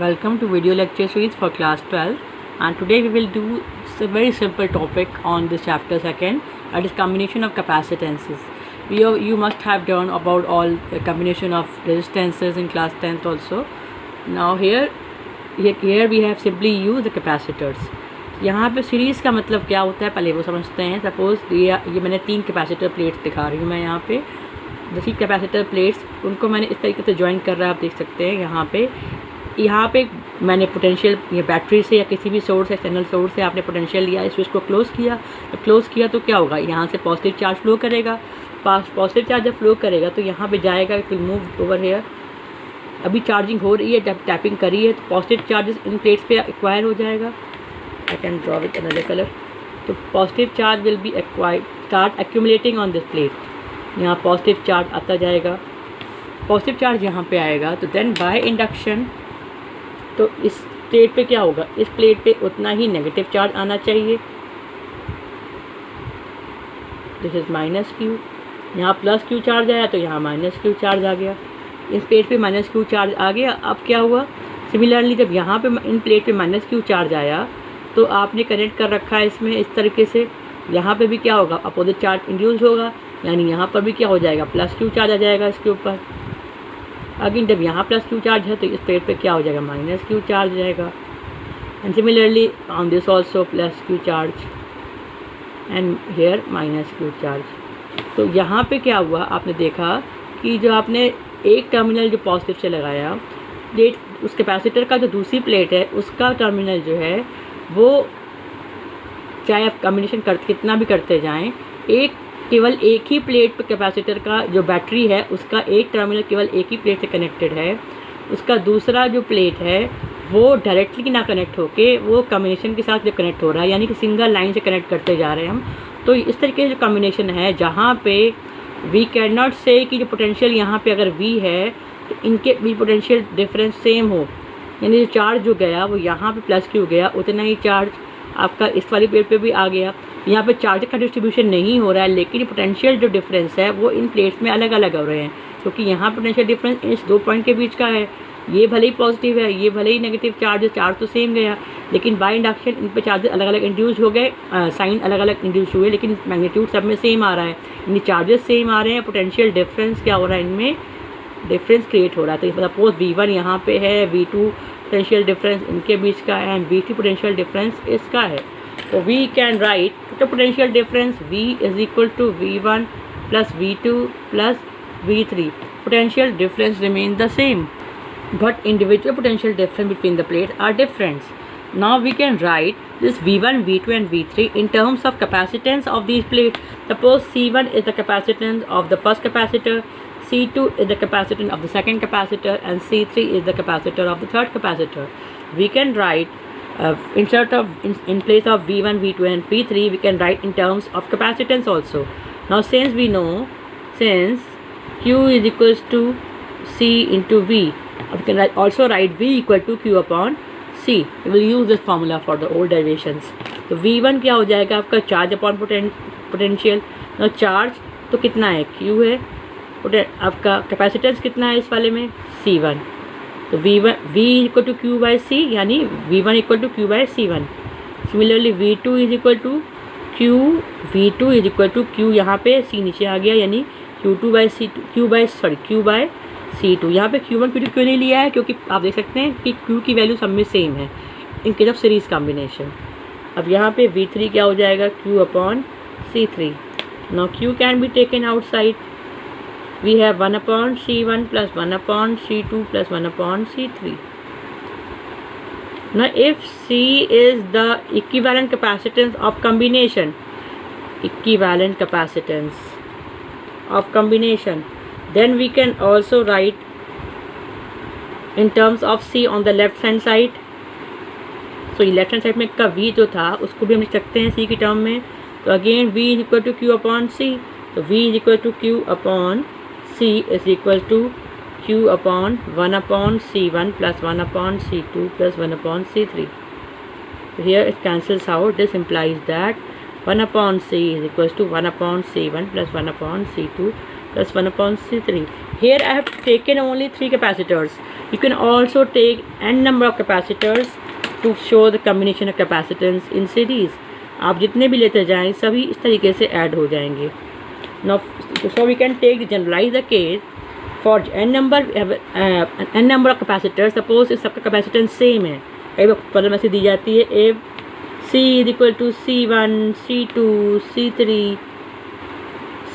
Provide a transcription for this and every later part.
Welcome to video lecture series for class 12, and today we will do a very simple topic on this chapter second, that is combination of capacitances. You must have done about all the combination of resistances in class 10th also. Now here we have simply used the capacitors. यहाँ पे series का मतलब क्या होता है पहले वो समझते हैं. सपोज़ ये मैंने 3 कैपेसिटर प्लेट्स दिखा रही हूँ मैं यहाँ पे. जैसी कैपेसिटर प्लेट्स उनको मैंने इस तरीके से ज्वाइन कर रहा है, आप देख सकते हैं. यहाँ पे मैंने पोटेंशियल ये बैटरी से या किसी भी सोर्स एक्सटर्नल सोर्स से आपने पोटेंशियल लिया, इस स्विच को क्लोज़ किया. जब क्लोज़ किया तो क्या होगा, यहाँ से पॉजिटिव चार्ज फ्लो करेगा. पॉजिटिव चार्ज जब फ्लो करेगा तो यहाँ पे जाएगा, it will move over here. अभी चार्जिंग हो रही है, जब टैपिंग करी है तो पॉजिटिव चार्जेस इन प्लेट्स पे एक्वायर हो जाएगा. I can draw with another colour. तो positive charge will be acquired, start accumulating on this plate. यहाँ पॉजिटिव चार्ज आता जाएगा, पॉजिटिव चार्ज यहाँ पे आएगा. तो देन बाय इंडक्शन तो इस प्लेट पे क्या होगा, इस प्लेट पे उतना ही नेगेटिव चार्ज आना चाहिए. This is minus Q. यहाँ प्लस क्यू चार्ज आया तो यहाँ माइनस क्यू चार्ज आ गया. इस प्लेट पे माइनस क्यू चार्ज आ गया. अब क्या हुआ, सिमिलरली जब यहाँ पे इन प्लेट पे माइनस क्यू चार्ज आया तो आपने कनेक्ट कर रखा है इसमें इस तरीके से. यहाँ पे भी क्या होगा, अपोजिट चार्ज इंड्यूस होगा, यानी यहाँ पर भी क्या हो जाएगा, प्लस क्यू चार्ज आ जाएगा इसके ऊपर. अगेन जब यहाँ प्लस क्यू चार्ज है तो इस प्लेट पे क्या हो जाएगा, माइनस क्यू चार्ज जाएगा. And similarly on this also plus Q charge and here minus Q charge. तो यहाँ पे क्या हुआ, आपने देखा कि जो आपने एक टर्मिनल जो पॉजिटिव से लगाया, उस कैपेसिटर का जो दूसरी प्लेट है उसका टर्मिनल जो है वो, चाहे आप कॉम्बिनेशन कितना भी करते जाएँ, केवल एक ही प्लेट पर कैपेसिटर का जो बैटरी है उसका एक टर्मिनल केवल एक ही प्लेट से कनेक्टेड है. उसका दूसरा जो प्लेट है वो डायरेक्टली ना कनेक्ट होके वो कॉम्बिनेशन के साथ जो कनेक्ट हो रहा है, यानी कि सिंगल लाइन से कनेक्ट करते जा रहे हैं हम. तो इस तरीके से जो कॉम्बिनेशन है जहाँ पे वी कैन नॉट से कि जो पोटेंशियल यहाँ पे अगर वी है तो इनके भी पोटेंशियल डिफरेंस सेम हो, यानी जो चार्ज जो गया वो यहाँ पे प्लस क्यू गया उतना ही चार्ज आपका इस वाली प्लेट पे भी आ गया. यहाँ पे चार्ज का डिस्ट्रीब्यूशन नहीं हो रहा है, लेकिन पोटेंशियल जो डिफरेंस है वो इन प्लेट्स में अलग अलग हो रहे हैं, क्योंकि यहाँ पोटेंशियल डिफरेंस इस 2 पॉइंट के बीच का है. ये भले ही पॉजिटिव है, ये भले ही नेगेटिव चार्ज तो सेम गया, लेकिन बाय इंडक्शन इन पे चार्जेस अलग अलग इंड्यूस हो गए, साइन अलग अलग इंड्यूस हुए, लेकिन मैग्नीट्यूड सब में सेम आ रहा है, यानी चार्जेस सेम आ रहे हैं. पोटेंशियल डिफरेंस क्या हो रहा है, इनमें डिफरेंस क्रिएट हो रहा है. तो सपोज V1 यहाँ पे है, V2 पोटेंशियल डिफरेंस इनके बीच का है, एंड V3 पोटेंशियल डिफरेंस इसका है. तो we can write the potential difference V is equal to V1 plus V2 plus V3. Potential difference remains the same, but individual potential difference between the plates are different. Now we can write this V1, V2 and V3 in terms of capacitance of these plates. Suppose C1 is the capacitance of the first capacitor, C2 is the capacitance of the second capacitor, and C3 is the capacitor of the third capacitor. We can write in place of V1, V2 and V3 we can write in terms of capacitance also. Now since we know, since Q is equals to C into V, we can also write V equal to Q upon C. We will use this formula for the old derivations. तो V1 क्या हो जाएगा आपका, charge upon potential. ना charge तो कितना है, Q है, आपका कैपेसिटेंस कितना है इस वाले में, C1. तो V equal to Q by C, यानी V1 equal to Q by C1. Similarly V2 is equal to Q, V2 is equal to Q, यहाँ पे C नीचे आ गया, यानी Q2 by Q by C2. यहाँ पे Q1 Q2 क्यों नहीं लिया है, क्योंकि आप देख सकते हैं कि Q की वैल्यू सब में सेम है in case of series combination. अब यहाँ पे V3 क्या हो जाएगा, Q upon C3. Now Q can be taken outside. We have 1 upon C1 plus 1 upon C2 plus 1 upon C3. Now if C is the equivalent capacitance of combination, then we can also write in terms of C on the left hand side. So left hand side में का V जो था उसको भी हम लिख सकते हैं C की टर्म में. तो again V is equal to Q upon C. तो V is equal to Q upon C is equal to Q upon 1 upon C1 plus 1 upon C2 plus 1 upon C3. So here it cancels out. This implies that 1 upon C is equal to 1 upon C1 plus 1 upon C2 plus 1 upon C3. Here I have taken only 3 capacitors. You can also take n number of capacitors to show the combination of capacitance in series. आप जितने भी लेते जाएं सभी इस तरीके से add हो जाएंगे. Now, so we can take generalize the case for n number of capacitors. Suppose इस सबका capacitance same है. कई बार प्रॉब्लम ऐसी दी जाती है ए C is equal to C1, C2, C3,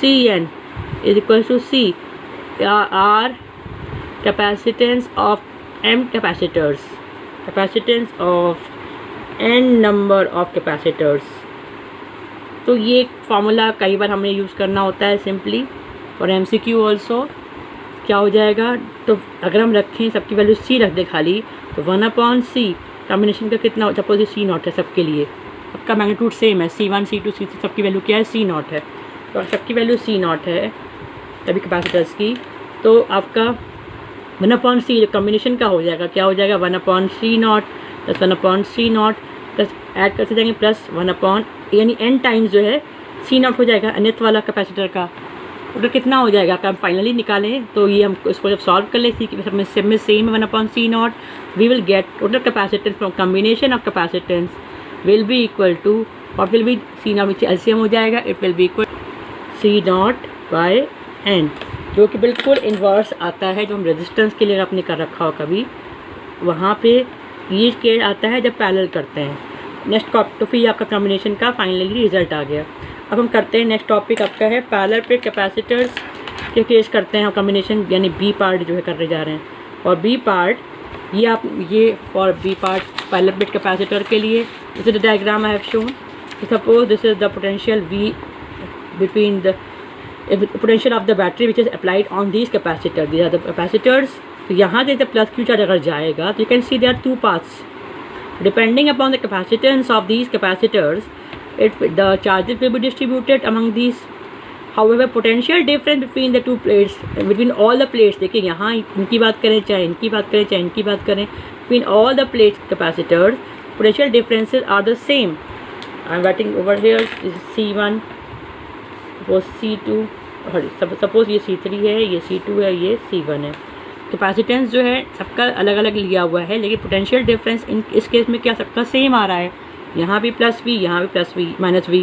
Cn is equal to C are capacitance of m capacitors, capacitance of n number of capacitors. तो ये formula कई बार हमें यूज़ करना होता है सिंपली और MCQ ऑल्सो. क्या हो जाएगा, तो अगर हम रखें सबकी वैल्यू C रख दें खाली, तो 1/C कॉम्बिनेशन का कितना, सपोज ये C0 है सबके लिए, सबका मैग्नीट्यूड सेम है, C1 C2 C3 सबकी वैल्यू क्या है, C0 है. तो अगर सबकी वैल्यू C0 है तभी कैपेसिटर्स की, तो आपका 1/C कॉम्बिनेशन का हो जाएगा, क्या हो जाएगा 1/C0 plus 1/C0 plus add करते जाएंगे प्लस 1 यानी n टाइम्स जो है C0 हो जाएगा अन्यथ वाला कैपेसिटर का. तो कितना हो जाएगा आप फाइनली निकालें, तो ये हम इसको जब सॉल्व कर लें सब में same 1/C0, we will get total capacitance from combination of capacitance will be equal to और will be C0 which LCM हो जाएगा, it will be equal C0/n, जो कि बिल्कुल इन्वर्स आता है जो हम रेजिस्टेंस के लिए आपने कर रखा हो कभी, वहाँ पे ये केस आता है जब पैरेलल करते हैं. नेक्स्ट तो फिर आपका कॉम्बिनेशन का फाइनली रिजल्ट आ गया. अब हम करते हैं नेक्स्ट टॉपिक आपका है पैरेलल प्लेट कैपेसिटर्स के केस करते हैं हम कॉम्बिनेशन, यानी बी पार्ट जो है करने जा रहे हैं. और बी पार्ट ये for B part parallel plate capacitor के लिए this is the diagram I have shown. Suppose this is the potential V between the potential of the battery which is applied on these capacitors. These are the capacitors. तो यहाँ से जब plus Q charge अगर जाएगा तो you can see there are 2 paths. Depending upon the capacitance of these capacitors, the charges will be distributed among these. However, potential difference between the two plates, between all the plates, देखिए यहाँ इनकी बात करें चाहे इनकी बात करें चाहे इनकी बात करें, between all the plates capacitors, potential differences are the same. I am writing over here. This is C1, suppose C2, suppose ये C3 है, ये C2 है, ये C1 है. कैपेसिटेंस जो है सबका अलग अलग लिया हुआ है, लेकिन पोटेंशियल डिफरेंस इस केस में क्या सबका सेम आ रहा है. यहाँ भी प्लस V, यहाँ भी प्लस V माइनस V,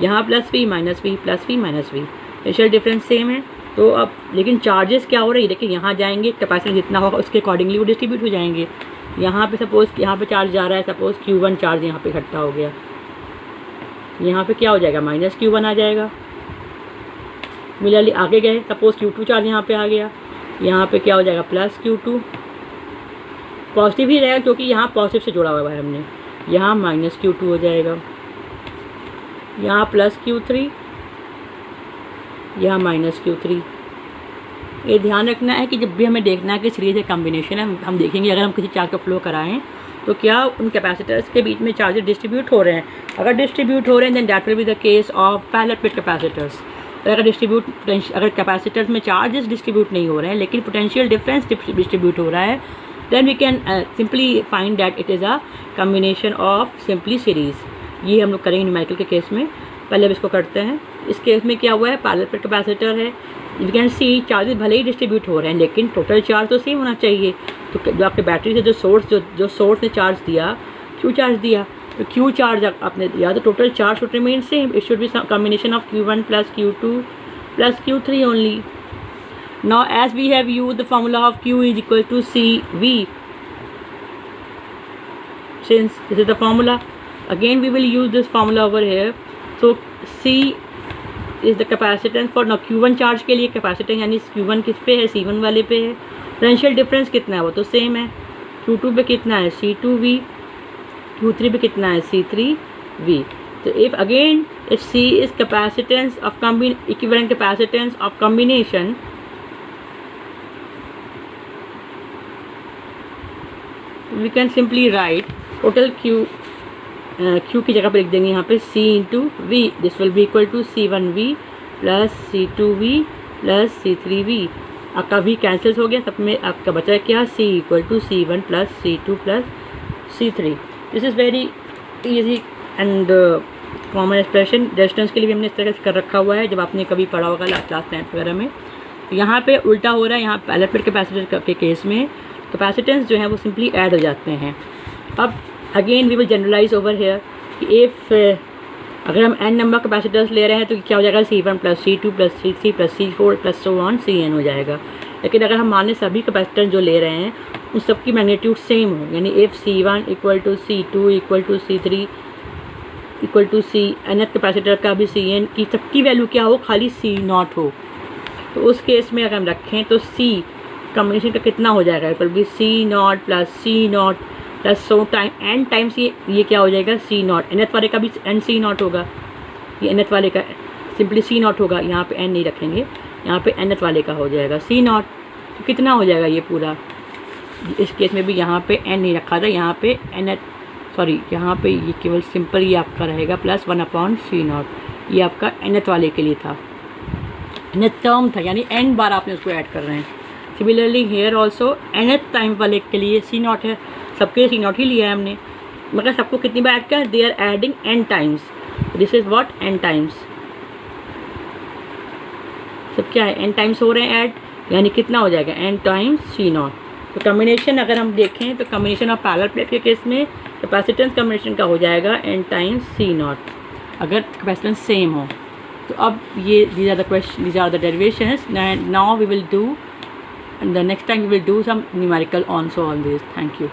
यहाँ plus V minus V plus V minus V, potential difference same है. तो अब लेकिन चार्जेस क्या हो रही है, देखिए यहाँ जाएंगे कैपेसिटेंस जितना होगा उसके अकॉर्डिंगली वो डिस्ट्रीब्यूट हो जाएंगे. यहाँ पे सपोज यहाँ पे चार्ज जा रहा है, सपोज Q1 चार्ज यहाँ पे इकट्ठा हो गया, यहाँ पे क्या हो जाएगा माइनस Q1 आ जाएगा. मिलाली आगे गए, सपोज Q2 चार्ज यहाँ पे आ गया, यहाँ पे क्या हो जाएगा प्लस Q2, पॉजिटिव ही रहेगा क्योंकि यहाँ पॉजिटिव से जुड़ा हुआ है हमने, यहाँ माइनस Q2 हो जाएगा, यहाँ प्लस Q3, यहाँ माइनस Q3. ये ध्यान रखना है कि जब भी हमें देखना है कि सीरीज एक कॉम्बिनेशन है, हम देखेंगे अगर हम किसी चार्ज का फ्लो कराएं तो क्या उन कैपेसिटर्स के बीच में चार्जेस डिस्ट्रीब्यूट हो रहे हैं. अगर डिस्ट्रीब्यूट हो रहे हैं then that will be the case of parallel plate capacitors. अगर कैपेसिटर्स में चार्जेस डिस्ट्रीब्यूट नहीं हो रहे हैं लेकिन पोटेंशियल डिफरेंस डिस्ट्रीब्यूट हो रहा है, then we can simply find that it is a combination of simply series. ये हम लोग करेंगे न्यूमेरिकल के केस में. पहले अब इसको करते हैं. इस केस में क्या हुआ है, पैरेलल प्लेट कैपेसिटर है, यू कैन सी चार्जेस भले ही डिस्ट्रीब्यूट हो रहे हैं लेकिन टोटल चार्ज तो सेम होना चाहिए. तो जो आपके बैटरी से जो सोर्स ने चार्ज दिया, क्यू चार्ज दिया, तो क्यू चार्ज आपने दिया तो total charge should remain same. It should be combination of Q1 plus Q2 plus Q3 only. Now as we have used the formula of Q is equal to CV, since this is the formula, again we will use this formula over here. So C is the capacitance for now Q1 charge के लिए capacitance यानी Q1 किस पे है, C1 वाले पे है. Potential difference कितना है वो तो सेम है. Q2 पे कितना है C2V, Q3 पे कितना है C3V. तो if again if C is capacitance of equivalent capacitance of combination, we can simply write total Q की जगह पर लिख देंगे यहाँ पे C into V. This will be equal to C1V plus C2V plus C3V. आपका V cancels हो गया, सब में आपका बचा क्या, C equal to C1 plus C2 plus C3. This is very easy and common expression. Resistance के लिए भी हमने इस तरह से कर रखा हुआ है, जब आपने कभी पढ़ा होगा क्लास 10th वगैरह में. यहाँ पे उल्टा हो रहा है, यहाँ पैरेलल प्लेट कैपेसिटर के केस में कैपेसिटेंस जो है वो सिंपली ऐड हो जाते हैं। अब again we will generalise over here कि इफ़ अगर हम n नंबर कैपेसिटर्स ले रहे हैं तो क्या हो जाएगा, C1 + C2 + C3 + C4 + so on Cn हो जाएगा। लेकिन अगर हम मान लें सभी कैपेसिटर जो ले रहे हैं उन सब की मैग्नीट्यूड सेम हो, यानी if C1 = C2 = C3 = C, nth capacitor का भी Cn की सबकी वैल्यू क्या हो, खाली C0 हो, तो उस केस में अगर हम रखें तो C कॉम्बिनेशन का कितना हो जाएगा, इक्वल भी C0 + C0 + so time n times ये क्या हो जाएगा, C0। nth वाले का भी n C0 होगा, ये nth वाले का सिंपली C0 होगा, यहाँ पे n नहीं रखेंगे, यहाँ पे nth वाले का हो जाएगा C0। तो कितना हो जाएगा ये पूरा, इस केस में भी यहाँ पे n नहीं रखा था, यहाँ पे यहाँ पे ये केवल सिंपल ये आपका रहेगा +1/C0, ये आपका nth वाले के लिए था, nth टर्म था, यानी n बार आपने उसको ऐड कर रहे हैं। Similarly here also nth time वाले के लिए C0 है, सबके C0 ही लिया है हमने, मगर सबको कितनी बार ऐड कर, they are adding n times, this is what n times, सब क्या है n टाइम्स हो रहे हैं ऐड, यानी कितना हो जाएगा n टाइम्स C0। तो कम्बिनेशन अगर हम देखें तो कम्बिनेशन ऑफ पैरेलल प्लेट के केस में कैपेसिटेंस कम्बिनेशन का हो जाएगा n टाइम्स C0 अगर कैपेसिटेंस सेम हो। तो अब ये these are the derivations, and now we will do, and the next time we will do some numerical also on this. Thank you.